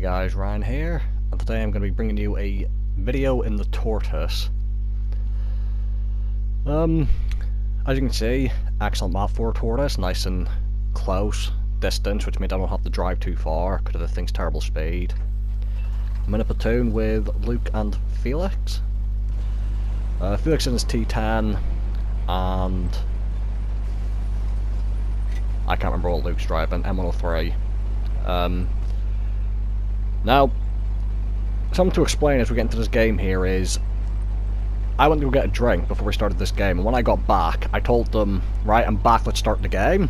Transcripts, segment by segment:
guys, Ryan here, and today I'm going to be bringing you a video in the Tortoise. As you can see, excellent map for Tortoise, nice and close distance, which means I don't have to drive too far because of the thing's terrible speed. I'm in a platoon with Luke and Felix. Felix in his T10, and I can't remember what Luke's driving, M103. Now, something to explain as we get into this game here is, I went to go get a drink before we started this game, and when I got back, I told them, right, I'm back, let's start the game.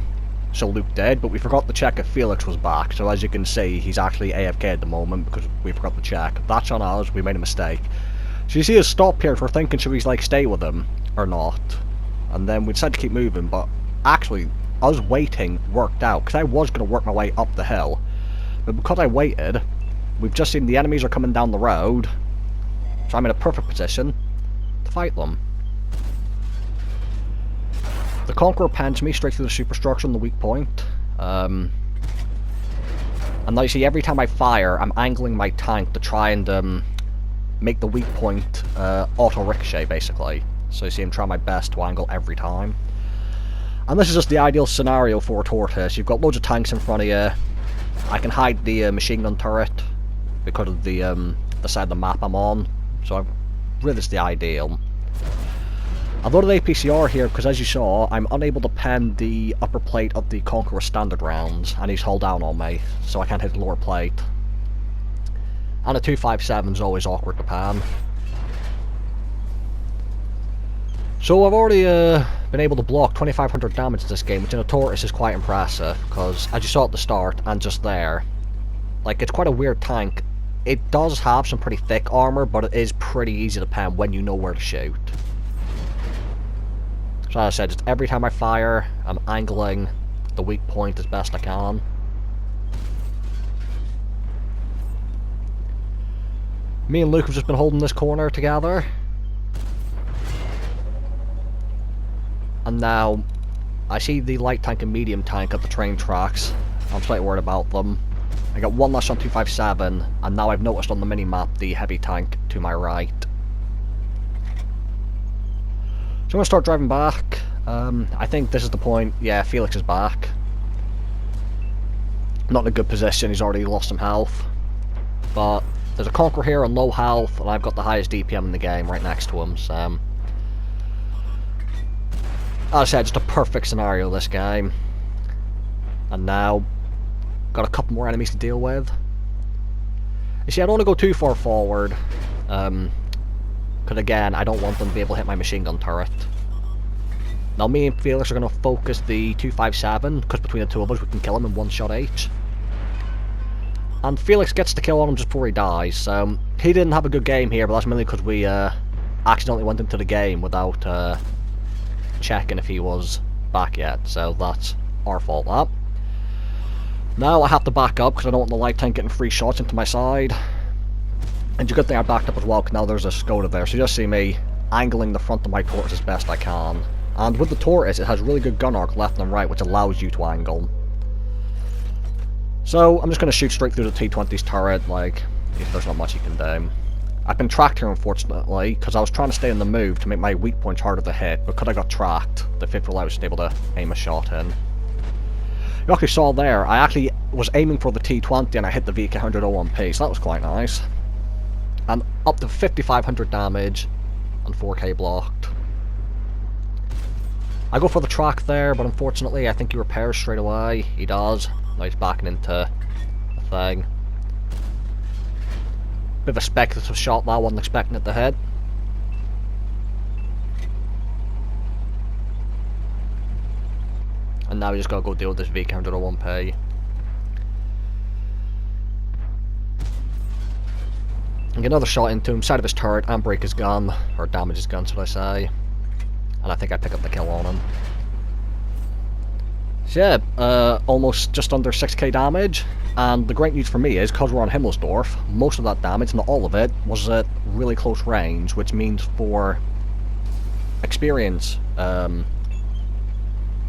So Luke did, but we forgot to check if Felix was back, so as you can see, he's actually AFK at the moment because we forgot to check. That's on us, we made a mistake. So you see us stop here for thinking, should we like stay with him or not? And then we decided to keep moving, but actually, us waiting worked out, because I was going to work my way up the hill. But because I waited, we've just seen the enemies are coming down the road, so I'm in a perfect position to fight them. The Conqueror pens me straight through the superstructure and the weak point. And now you see, every time I fire, I'm angling my tank to try and make the weak point auto-ricochet, basically. So you see I'm trying my best to angle every time. And this is just the ideal scenario for a Tortoise. You've got loads of tanks in front of you. I can hide the machine gun turret because of the side of the map I'm on. So really it's the ideal. I've loaded APCR here because, as you saw, I'm unable to pen the upper plate of the Conqueror standard rounds, and he's hull down on me, so I can't hit the lower plate. And a 257 is always awkward to pan. So I've already been able to block 2500 damage in this game, which in a Tortoise is quite impressive, because as you saw at the start, and just there, like, it's quite a weird tank. It does have some pretty thick armor, but it is pretty easy to pen when you know where to shoot. So as I said, just every time I fire, I'm angling the weak point as best I can. Me and Luke have just been holding this corner together. And now, I see the light tank and medium tank at the train tracks. I'm slightly worried about them. I got one less on 257, and now I've noticed on the mini-map the heavy tank to my right. So I'm going to start driving back. I think this is the point. Yeah, Felix is back. Not in a good position, he's already lost some health. But there's a Conqueror here on low health, and I've got the highest DPM in the game right next to him, so... As I said, just a perfect scenario this game. And now, got a couple more enemies to deal with. You see, I don't want to go too far forward. Because again, I don't want them to be able to hit my machine gun turret. Now me and Felix are going to focus the 257, because between the two of us we can kill him in one shot each. And Felix gets the kill on him just before he dies, so he didn't have a good game here, but that's mainly because we accidentally went into the game without checking if he was back yet, so that's our fault, that. Now I have to back up because I don't want the light tank getting free shots into my side. And it's a good thing I backed up as well, because now there's a Skoda there, so you just see me angling the front of my Tortoise as best I can. And with the Tortoise, it has really good gun arc left and right, which allows you to angle. So I'm just going to shoot straight through the T-20's turret, like, there's not much you can do. I've been tracked here, unfortunately, because I was trying to stay in the move to make my weak points harder to hit, but because I got tracked, the 50 I was able to aim a shot in. You actually saw there, I actually was aiming for the T-20 and I hit the VK100 O1P, so that was quite nice. And up to 5500 damage and 4k blocked. I go for the track there, but unfortunately I think he repairs straight away. He does. Now he's backing into the thing. Bit of a speculative shot that, wasn't expecting it to hit. And now we just gotta go deal with this VK100 O1P. And get another shot into him, side of his turret, and break his gun, or damage his gun, should I say. And I think I pick up the kill on him. So yeah, almost just under 6k damage, and the great news for me is, because we're on Himmelsdorf, most of that damage, not all of it, was at really close range, which means for experience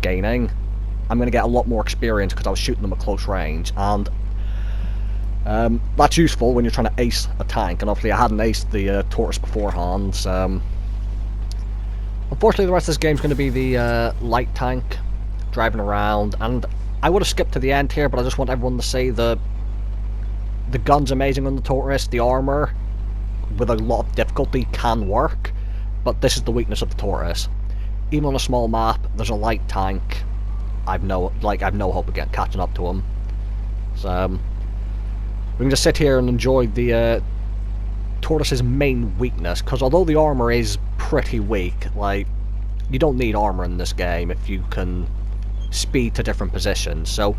gaining, I'm going to get a lot more experience because I was shooting them at close range, and That's useful when you're trying to ace a tank, and obviously I hadn't aced the Tortoise beforehand, so... Unfortunately the rest of this game is going to be the light tank, driving around, and I would have skipped to the end here, but I just want everyone to say the gun's amazing on the Tortoise, the armour, with a lot of difficulty, can work, but this is the weakness of the Tortoise. Even on a small map, there's a light tank, I've no hope of catching up to him. So... we can just sit here and enjoy the Tortoise's main weakness, because although the armour is pretty weak, like, you don't need armour in this game if you can speed to different positions. So,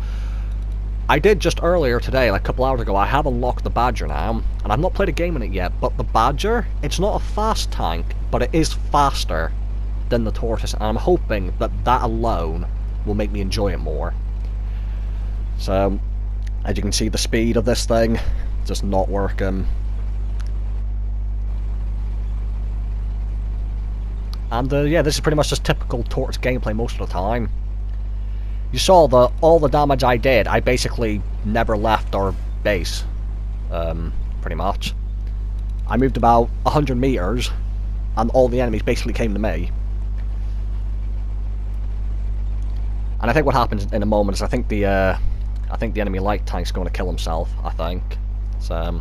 I did just earlier today, like a couple hours ago, I have unlocked the Badger now, and I've not played a game in it yet, but the Badger, it's not a fast tank, but it is faster than the Tortoise, and I'm hoping that that alone will make me enjoy it more. So, as you can see, the speed of this thing just not working. And yeah, this is pretty much just typical Tortoise gameplay most of the time. You saw all the damage I did, I basically never left our base, pretty much. I moved about 100 meters, and all the enemies basically came to me. And I think what happens in a moment is I think the enemy light tank's going to kill himself, I think. So,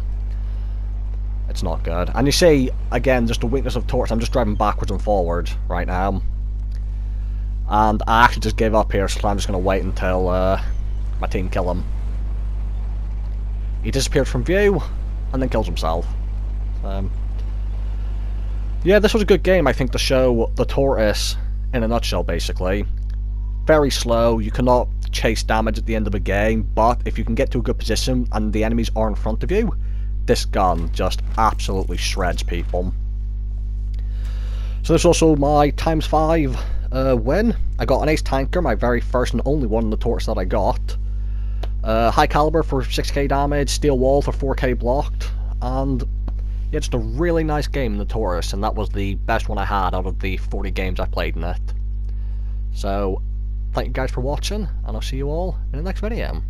it's not good. And you see, again, just the weakness of Tortoise, I'm just driving backwards and forwards right now. And I actually just gave up here, so I'm just going to wait until my team kill him. He disappeared from view, and then kills himself. Yeah, this was a good game, I think, to show the Tortoise in a nutshell, basically. Very slow, you cannot chase damage at the end of a game, but if you can get to a good position and the enemies are in front of you, this gun just absolutely shreds people. So this is also my ×5 win. I got an ace tanker, my very first and only one in the Tortoise that I got. High caliber for 6k damage, steel wall for 4k blocked, and yeah, just a really nice game in the Tortoise, and that was the best one I had out of the 40 games I played in it. So, thank you guys for watching, and I'll see you all in the next video.